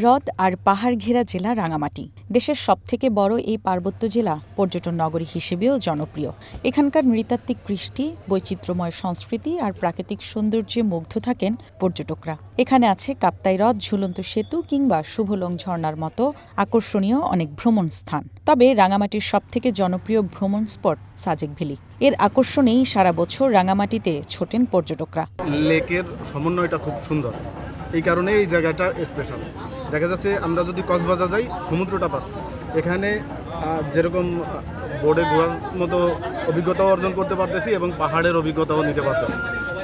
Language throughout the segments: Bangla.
হ্রদ আর পাহাড় ঘেরা জেলা রাঙামাটি। দেশের সবথেকে বড় এই পার্বত্য জেলা পর্যটন নগরী হিসেবেও জনপ্রিয়। এখানকার নৃতাত্ত্বিক কৃষ্টি, বৈচিত্র্যময় সংস্কৃতি আর প্রাকৃতিক সৌন্দর্যে মুগ্ধ থাকেন পর্যটকরা। এখানে আছে কাপ্তাই হ্রদ, ঝুলন্ত সেতু কিংবা শুভলং ঝর্ণার মতো আকর্ষণীয় অনেক ভ্রমণ স্থান। তবে রাঙামাটির সবথেকে জনপ্রিয় ভ্রমণ স্পট সাজেক ভ্যালি। এর আকর্ষণেই সারা বছর রাঙামাটিতে ছোটেন পর্যটকরা। লেকের সমন্বয়টা খুব সুন্দর, এই কারণে এই জায়গাটা স্পেশাল। দেখা যাচ্ছে আমরা যদি কক্সবাজার যাই, সমুদ্রটা পাচ্ছি, এখানে যেরকম বোর্ডে ঘোরার মতো অভিজ্ঞতাও অর্জন করতে পারতেছি এবং পাহাড়ের অভিজ্ঞতাও নিতে পারতেছি।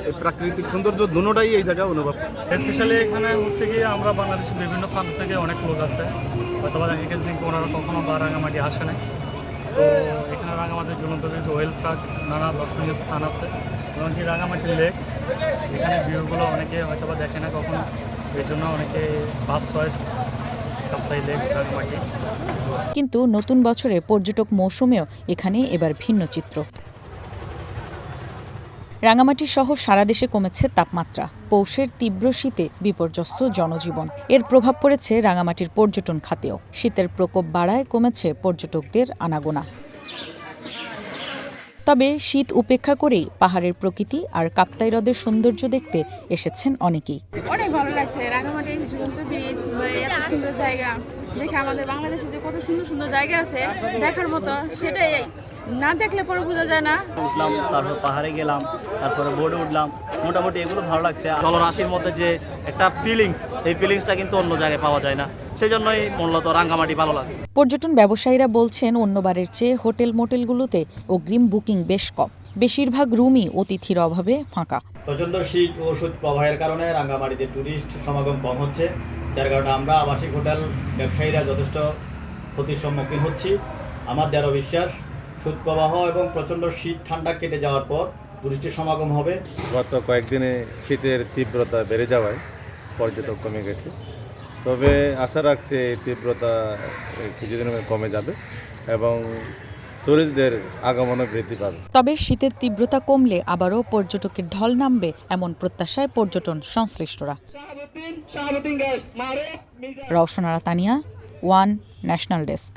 এই প্রাকৃতিক সৌন্দর্য দুটোটাই এই জায়গায় অনুভব। স্পেশালি এখানে হচ্ছে কি আমরা বাংলাদেশের বিভিন্ন প্রান্ত থেকে অনেক লোক আছে, হয়তো ওনারা কখনো বা রাঙামাটি আসে নাই। তো এখানে রাঙামাটির ঝুলন্ত কিছু ওয়েল পার্ক, নানা দর্শনীয় স্থান আছে, এমনকি রাঙামাটির লেক। এখানে ভিউগুলো অনেকে হয়তো বা দেখে না কখনো, এর জন্য অনেকে বাস চয়েস কাপ্তাই লেক, রাঙামাটি। কিন্তু নতুন বছরে পর্যটক মৌসুমেও এখানে এবার ভিন্ন চিত্র। রাঙামাটি সহ সারা দেশে কমেছে তাপমাত্রা। পৌষের তীব্র শীতে বিপর্যস্ত জনজীবন। এর প্রভাব পড়েছে রাঙামাটির পর্যটন খাতেও। শীতের প্রকোপ বাড়ায় কমেছে পর্যটকদের আনাগোনা। তবে শীত উপেক্ষা করেই পাহাড়ের প্রকৃতি আর কাপ্তাই হ্রদের সৌন্দর্য দেখতে এসেছেন অনেকেই। অনেক ভালো লাগছে। রাঙামাটির ঝুলন্ত ব্রিজ, এত সুন্দর জায়গা দেখে আমাদের বাংলাদেশে যে কত সুন্দর সুন্দর জায়গা আছে দেখার মতো, সেটাই না দেখলে পরে বোঝা যায় না। উঠলাম, তারপর পাহাড়ে গেলাম, তারপরে বোর্ডে উঠলাম, মোটামুটি এগুলো ভালো লাগছে। জলরাশির মধ্যে যে একটা ফিলিংস, এই ফিলিংসটা কিন্তু অন্য জায়গায় পাওয়া যায় না, সেই জন্যই মূলত রাঙ্গামাটি ভালো লাগছে। পর্যটন ব্যবসায়ীরা বলছেন অন্যবারের চেয়ে হোটেল মোটেলগুলোতে অগ্রিম বুকিং বেশ কম। বেশিরভাগ রুমই অতিথির অভাবে ফাঁকা। প্রচণ্ড শীত ও শীত প্রবাহের কারণে রাঙ্গামাটিতে ট্যুরিস্ট সমাগম কম হচ্ছে, যার কারণে আমরা আবাসিক হোটেল ব্যবসায়ীরা যথেষ্ট ক্ষতির সম্মুখীন হচ্ছি। আমাদের আরও বিশ্বাস, শীত প্রবাহ এবং প্রচণ্ড শীত ঠান্ডা কেটে যাওয়ার পর টুরিস্টের সমাগম হবে। গত কয়েকদিনে শীতের তীব্রতা বেড়ে যাওয়ায় পর্যটক কমে গেছে, তবে আশা রাখছে এই তীব্রতা কিছুদিনের মধ্যে কমে যাবে এবং টুরিস্টদের আগমনও বৃদ্ধি পাবে। তবে শীতের তীব্রতা কমলে আবারও পর্যটকের ঢল নামবে এমন প্রত্যাশায় পর্যটন সংশ্লিষ্টরা। রওশন আরা তানিয়া, ওয়ান ন্যাশনাল ডেস্ক।